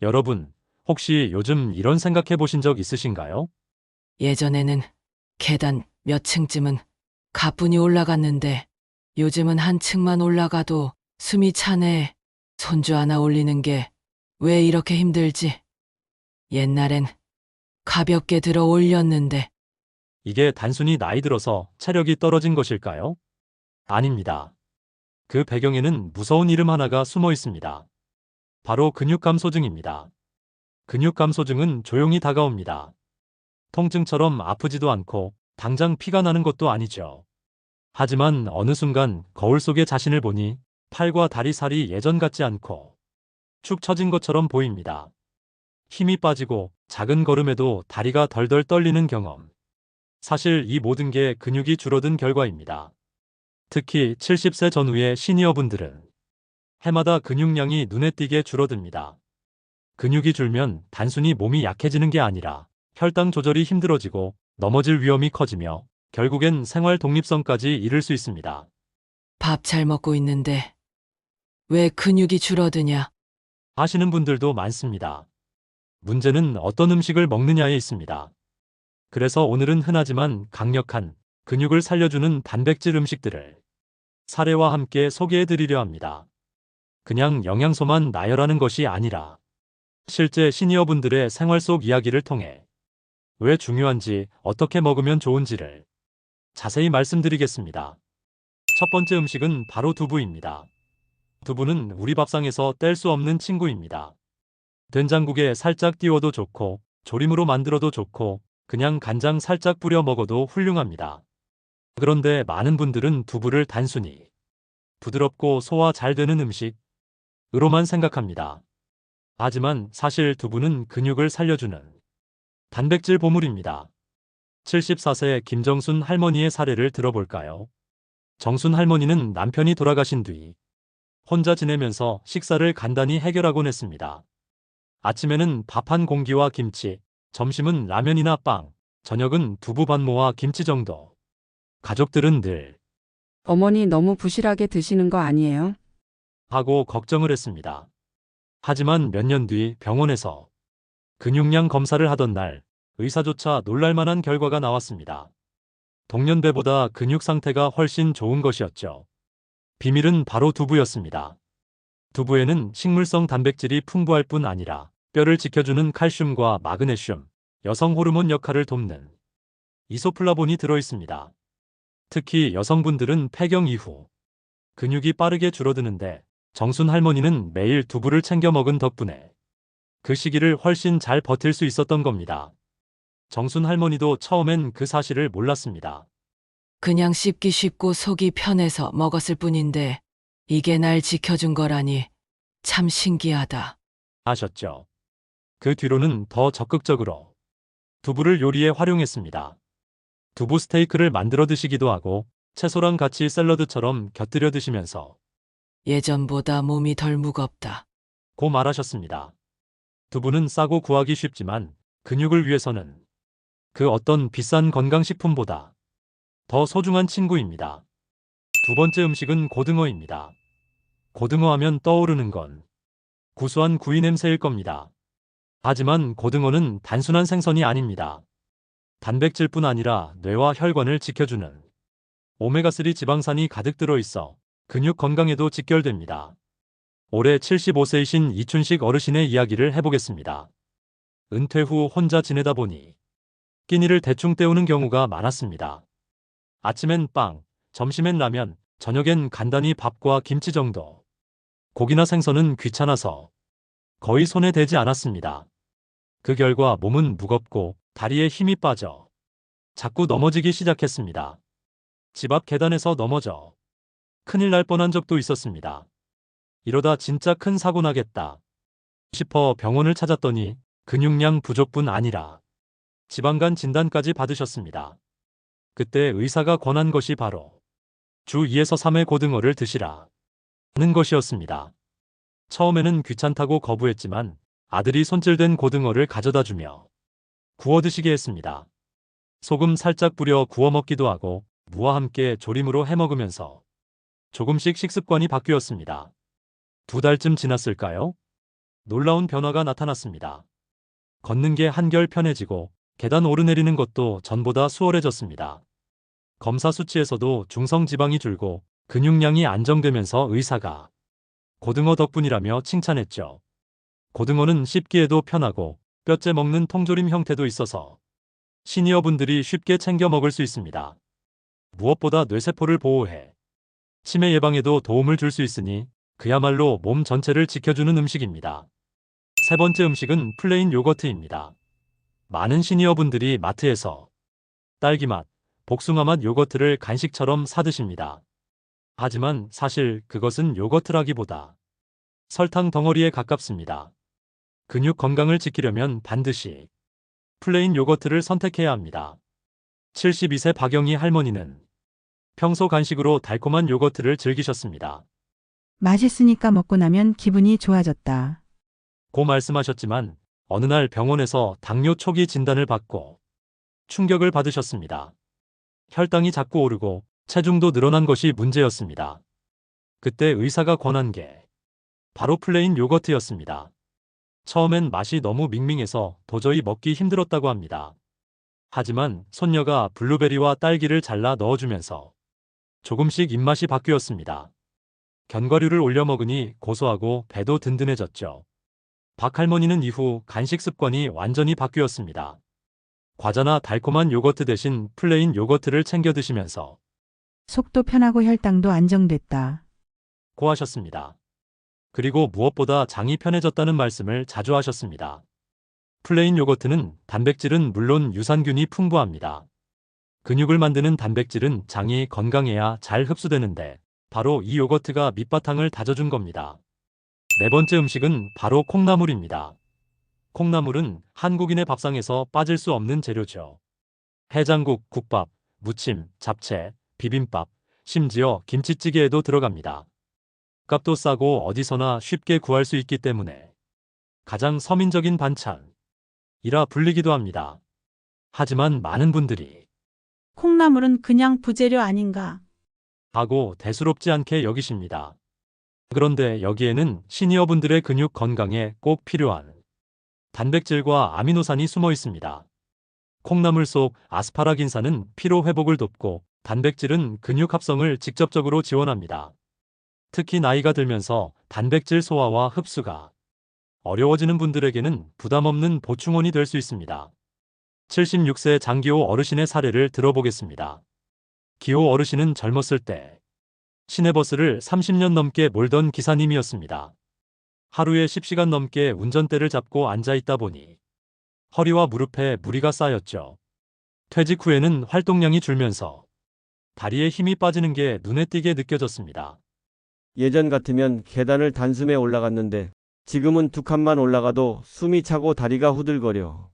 여러분, 혹시 요즘 이런 생각해 보신 적 있으신가요? 예전에는 계단 몇 층쯤은 가뿐히 올라갔는데 요즘은 한 층만 올라가도 숨이 차네. 손주 하나 올리는 게 왜 이렇게 힘들지? 옛날엔 가볍게 들어 올렸는데 이게 단순히 나이 들어서 체력이 떨어진 것일까요? 아닙니다. 그 배경에는 무서운 이름 하나가 숨어 있습니다. 바로 근육감소증입니다. 근육감소증은 조용히 다가옵니다. 통증처럼 아프지도 않고 당장 피가 나는 것도 아니죠. 하지만 어느 순간 거울 속의 자신을 보니 팔과 다리 살이 예전 같지 않고 축 처진 것처럼 보입니다. 힘이 빠지고 작은 걸음에도 다리가 덜덜 떨리는 경험. 사실 이 모든 게 근육이 줄어든 결과입니다. 특히 70세 전후의 시니어분들은 해마다 근육량이 눈에 띄게 줄어듭니다. 근육이 줄면 단순히 몸이 약해지는 게 아니라 혈당 조절이 힘들어지고 넘어질 위험이 커지며 결국엔 생활 독립성까지 잃을 수 있습니다. 밥 잘 먹고 있는데 왜 근육이 줄어드냐? 하시는 분들도 많습니다. 문제는 어떤 음식을 먹느냐에 있습니다. 그래서 오늘은 흔하지만 강력한 근육을 살려주는 단백질 음식들을 사례와 함께 소개해 드리려 합니다. 그냥 영양소만 나열하는 것이 아니라 실제 시니어분들의 생활 속 이야기를 통해 왜 중요한지, 어떻게 먹으면 좋은지를 자세히 말씀드리겠습니다. 첫 번째 음식은 바로 두부입니다. 두부는 우리 밥상에서 뗄 수 없는 친구입니다. 된장국에 살짝 띄워도 좋고, 조림으로 만들어도 좋고, 그냥 간장 살짝 뿌려 먹어도 훌륭합니다. 그런데 많은 분들은 두부를 단순히 부드럽고 소화 잘 되는 음식으로만 생각합니다. 하지만 사실 두부는 근육을 살려주는 단백질 보물입니다. 74세 김정순 할머니의 사례를 들어볼까요? 정순 할머니는 남편이 돌아가신 뒤 혼자 지내면서 식사를 간단히 해결하곤 했습니다. 아침에는 밥 한 공기와 김치, 점심은 라면이나 빵, 저녁은 두부 반모와 김치 정도. 가족들은 늘 어머니 너무 부실하게 드시는 거 아니에요? 하고 걱정을 했습니다. 하지만 몇 년 뒤 병원에서 근육량 검사를 하던 날 의사조차 놀랄 만한 결과가 나왔습니다. 동년배보다 근육 상태가 훨씬 좋은 것이었죠. 비밀은 바로 두부였습니다. 두부에는 식물성 단백질이 풍부할 뿐 아니라 뼈를 지켜주는 칼슘과 마그네슘, 여성 호르몬 역할을 돕는 이소플라본이 들어있습니다. 특히 여성분들은 폐경 이후 근육이 빠르게 줄어드는데 정순 할머니는 매일 두부를 챙겨 먹은 덕분에 그 시기를 훨씬 잘 버틸 수 있었던 겁니다. 정순 할머니도 처음엔 그 사실을 몰랐습니다. 그냥 씹기 쉽고 속이 편해서 먹었을 뿐인데 이게 날 지켜준 거라니 참 신기하다. 아셨죠? 그 뒤로는 더 적극적으로 두부를 요리에 활용했습니다. 두부 스테이크를 만들어 드시기도 하고 채소랑 같이 샐러드처럼 곁들여 드시면서 예전보다 몸이 덜 무겁다. 고 말하셨습니다. 두부는 싸고 구하기 쉽지만 근육을 위해서는 그 어떤 비싼 건강식품보다 더 소중한 친구입니다. 두 번째 음식은 고등어입니다. 고등어 하면 떠오르는 건 구수한 구이 냄새일 겁니다. 하지만 고등어는 단순한 생선이 아닙니다. 단백질뿐 아니라 뇌와 혈관을 지켜주는 오메가3 지방산이 가득 들어있어 근육 건강에도 직결됩니다. 올해 75세이신 이춘식 어르신의 이야기를 해보겠습니다. 은퇴 후 혼자 지내다 보니 끼니를 대충 때우는 경우가 많았습니다. 아침엔 빵, 점심엔 라면, 저녁엔 간단히 밥과 김치 정도. 고기나 생선은 귀찮아서 거의 손에 대지 않았습니다. 그 결과 몸은 무겁고 다리에 힘이 빠져 자꾸 넘어지기 시작했습니다. 집 앞 계단에서 넘어져 큰일 날 뻔한 적도 있었습니다. 이러다 진짜 큰 사고 나겠다 싶어 병원을 찾았더니 근육량 부족뿐 아니라 지방간 진단까지 받으셨습니다. 그때 의사가 권한 것이 바로 주 2에서 3회 고등어를 드시라 는 것이었습니다. 처음에는 귀찮다고 거부했지만 아들이 손질된 고등어를 가져다 주며 구워 드시게 했습니다. 소금 살짝 뿌려 구워 먹기도 하고 무와 함께 조림으로 해 먹으면서 조금씩 식습관이 바뀌었습니다. 두 달쯤 지났을까요? 놀라운 변화가 나타났습니다. 걷는 게 한결 편해지고 계단 오르내리는 것도 전보다 수월해졌습니다. 검사 수치에서도 중성 지방이 줄고 근육량이 안정되면서 의사가 고등어 덕분이라며 칭찬했죠. 고등어는 씹기에도 편하고 뼈째 먹는 통조림 형태도 있어서 시니어분들이 쉽게 챙겨 먹을 수 있습니다. 무엇보다 뇌세포를 보호해 치매 예방에도 도움을 줄 수 있으니 그야말로 몸 전체를 지켜주는 음식입니다. 세 번째 음식은 플레인 요거트입니다. 많은 시니어분들이 마트에서 딸기맛, 복숭아맛 요거트를 간식처럼 사드십니다. 하지만 사실 그것은 요거트라기보다 설탕 덩어리에 가깝습니다. 근육 건강을 지키려면 반드시 플레인 요거트를 선택해야 합니다. 72세 박영희 할머니는 평소 간식으로 달콤한 요거트를 즐기셨습니다. 맛있으니까 먹고 나면 기분이 좋아졌다. 고 말씀하셨지만 어느 날 병원에서 당뇨 초기 진단을 받고 충격을 받으셨습니다. 혈당이 자꾸 오르고 체중도 늘어난 것이 문제였습니다. 그때 의사가 권한 게 바로 플레인 요거트였습니다. 처음엔 맛이 너무 밍밍해서 도저히 먹기 힘들었다고 합니다. 하지만 손녀가 블루베리와 딸기를 잘라 넣어주면서 조금씩 입맛이 바뀌었습니다. 견과류를 올려 먹으니 고소하고 배도 든든해졌죠. 박 할머니는 이후 간식 습관이 완전히 바뀌었습니다. 과자나 달콤한 요거트 대신 플레인 요거트를 챙겨 드시면서 속도 편하고 혈당도 안정됐다. 고하셨습니다. 그리고 무엇보다 장이 편해졌다는 말씀을 자주 하셨습니다. 플레인 요거트는 단백질은 물론 유산균이 풍부합니다. 근육을 만드는 단백질은 장이 건강해야 잘 흡수되는데 바로 이 요거트가 밑바탕을 다져준 겁니다. 네 번째 음식은 바로 콩나물입니다. 콩나물은 한국인의 밥상에서 빠질 수 없는 재료죠. 해장국, 국밥, 무침, 잡채, 비빔밥, 심지어 김치찌개에도 들어갑니다. 값도 싸고 어디서나 쉽게 구할 수 있기 때문에 가장 서민적인 반찬이라 불리기도 합니다. 하지만 많은 분들이 콩나물은 그냥 부재료 아닌가? 하고 대수롭지 않게 여기십니다. 그런데 여기에는 시니어분들의 근육 건강에 꼭 필요한 단백질과 아미노산이 숨어 있습니다. 콩나물 속 아스파라긴산은 피로 회복을 돕고 단백질은 근육 합성을 직접적으로 지원합니다. 특히 나이가 들면서 단백질 소화와 흡수가 어려워지는 분들에게는 부담 없는 보충원이 될 수 있습니다. 76세 장기호 어르신의 사례를 들어보겠습니다. 기호 어르신은 젊었을 때 시내버스를 30년 넘게 몰던 기사님이었습니다. 하루에 10시간 넘게 운전대를 잡고 앉아 있다 보니 허리와 무릎에 무리가 쌓였죠. 퇴직 후에는 활동량이 줄면서 다리에 힘이 빠지는 게 눈에 띄게 느껴졌습니다. 예전 같으면 계단을 단숨에 올라갔는데 지금은 두 칸만 올라가도 숨이 차고 다리가 후들거려.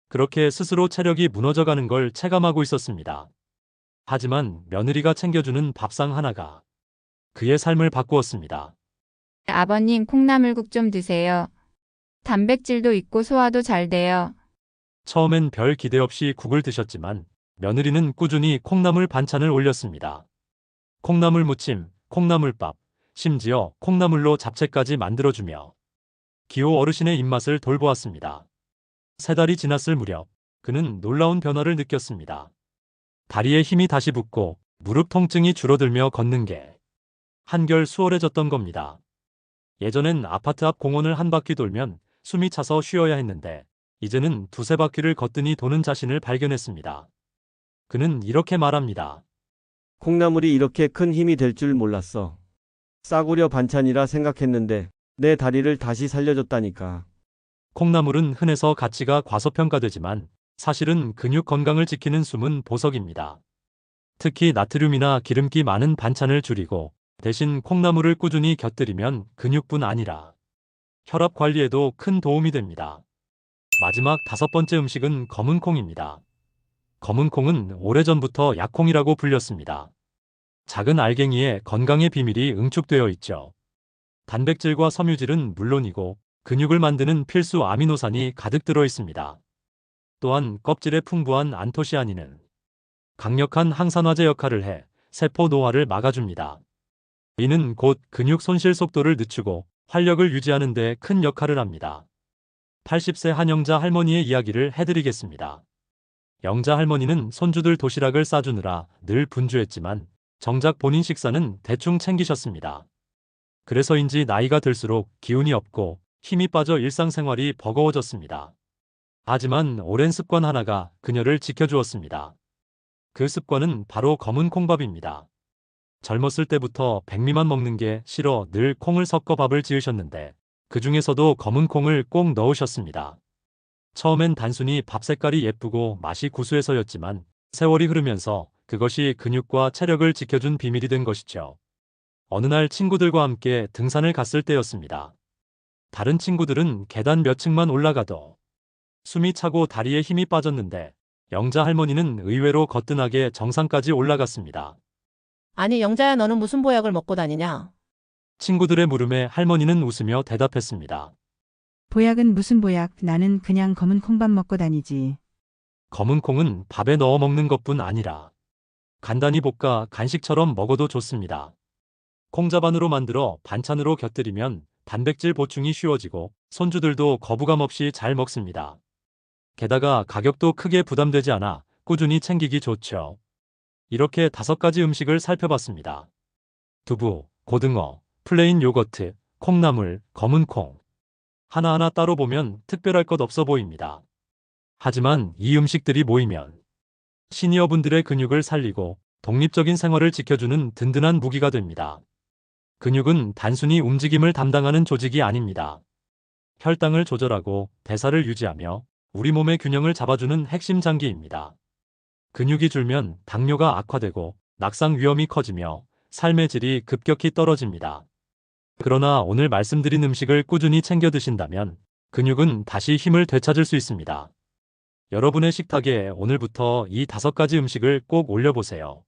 그렇게 스스로 체력이 무너져가는 걸 체감하고 있었습니다. 하지만 며느리가 챙겨주는 밥상 하나가 그의 삶을 바꾸었습니다. 아버님 콩나물국 좀 드세요. 단백질도 있고 소화도 잘 돼요. 처음엔 별 기대 없이 국을 드셨지만 며느리는 꾸준히 콩나물 반찬을 올렸습니다. 콩나물 무침, 콩나물밥, 심지어 콩나물로 잡채까지 만들어주며 기호 어르신의 입맛을 돌보았습니다. 3달이 지났을 무렵 그는 놀라운 변화를 느꼈습니다. 다리에 힘이 다시 붙고 무릎 통증이 줄어들며 걷는 게 한결 수월해졌던 겁니다. 예전엔 아파트 앞 공원을 한 바퀴 돌면 숨이 차서 쉬어야 했는데 이제는 두세 바퀴를 걷더니 도는 자신을 발견했습니다. 그는 이렇게 말합니다. 콩나물이 이렇게 큰 힘이 될 줄 몰랐어. 싸구려 반찬이라 생각했는데 내 다리를 다시 살려줬다니까. 콩나물은 흔해서 가치가 과소평가되지만 사실은 근육 건강을 지키는 숨은 보석입니다. 특히 나트륨이나 기름기 많은 반찬을 줄이고 대신 콩나물을 꾸준히 곁들이면 근육뿐 아니라 혈압 관리에도 큰 도움이 됩니다. 마지막 5번째 음식은 검은콩입니다. 검은콩은 오래전부터 약콩이라고 불렸습니다. 작은 알갱이에 건강의 비밀이 응축되어 있죠. 단백질과 섬유질은 물론이고 근육을 만드는 필수 아미노산이 가득 들어 있습니다. 또한 껍질에 풍부한 안토시아닌은 강력한 항산화제 역할을 해 세포 노화를 막아줍니다. 이는 곧 근육 손실 속도를 늦추고 활력을 유지하는 데 큰 역할을 합니다. 80세 한영자 할머니의 이야기를 해드리겠습니다. 영자 할머니는 손주들 도시락을 싸주느라 늘 분주했지만 정작 본인 식사는 대충 챙기셨습니다. 그래서인지 나이가 들수록 기운이 없고 힘이 빠져 일상생활이 버거워졌습니다. 하지만 오랜 습관 하나가 그녀를 지켜주었습니다. 그 습관은 바로 검은 콩밥입니다. 젊었을 때부터 백미만 먹는 게 싫어 늘 콩을 섞어 밥을 지으셨는데 그 중에서도 검은 콩을 꼭 넣으셨습니다. 처음엔 단순히 밥 색깔이 예쁘고 맛이 구수해서였지만 세월이 흐르면서 그것이 근육과 체력을 지켜준 비밀이 된 것이죠. 어느 날 친구들과 함께 등산을 갔을 때였습니다. 다른 친구들은 계단 몇 층만 올라가도 숨이 차고 다리에 힘이 빠졌는데 영자 할머니는 의외로 거뜬하게 정상까지 올라갔습니다. 아니, 영자야, 너는 무슨 보약을 먹고 다니냐? 친구들의 물음에 할머니는 웃으며 대답했습니다. 보약은 무슨 보약? 나는 그냥 검은 콩밥 먹고 다니지. 검은 콩은 밥에 넣어 먹는 것뿐 아니라 간단히 볶아 간식처럼 먹어도 좋습니다. 콩자반으로 만들어 반찬으로 곁들이면 단백질 보충이 쉬워지고 손주들도 거부감 없이 잘 먹습니다. 게다가 가격도 크게 부담되지 않아 꾸준히 챙기기 좋죠. 이렇게 5가지 음식을 살펴봤습니다. 두부, 고등어, 플레인 요거트, 콩나물, 검은 콩. 하나하나 따로 보면 특별할 것 없어 보입니다. 하지만 이 음식들이 모이면 시니어분들의 근육을 살리고 독립적인 생활을 지켜주는 든든한 무기가 됩니다. 근육은 단순히 움직임을 담당하는 조직이 아닙니다. 혈당을 조절하고 대사를 유지하며 우리 몸의 균형을 잡아주는 핵심 장기입니다. 근육이 줄면 당뇨가 악화되고 낙상 위험이 커지며 삶의 질이 급격히 떨어집니다. 그러나 오늘 말씀드린 음식을 꾸준히 챙겨 드신다면 근육은 다시 힘을 되찾을 수 있습니다. 여러분의 식탁에 오늘부터 이 5가지 음식을 꼭 올려보세요.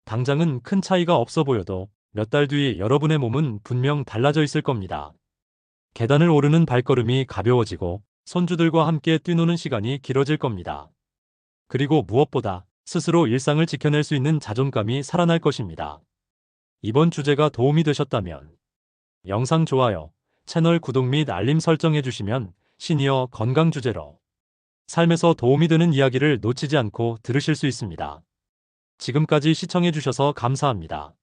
당장은 큰 차이가 없어 보여도 몇 달 뒤 여러분의 몸은 분명 달라져 있을 겁니다. 계단을 오르는 발걸음이 가벼워지고 손주들과 함께 뛰노는 시간이 길어질 겁니다. 그리고 무엇보다 스스로 일상을 지켜낼 수 있는 자존감이 살아날 것입니다. 이번 주제가 도움이 되셨다면 영상 좋아요, 채널 구독 및 알림 설정해 주시면 시니어 건강 주제로 삶에서 도움이 되는 이야기를 놓치지 않고 들으실 수 있습니다. 지금까지 시청해 주셔서 감사합니다.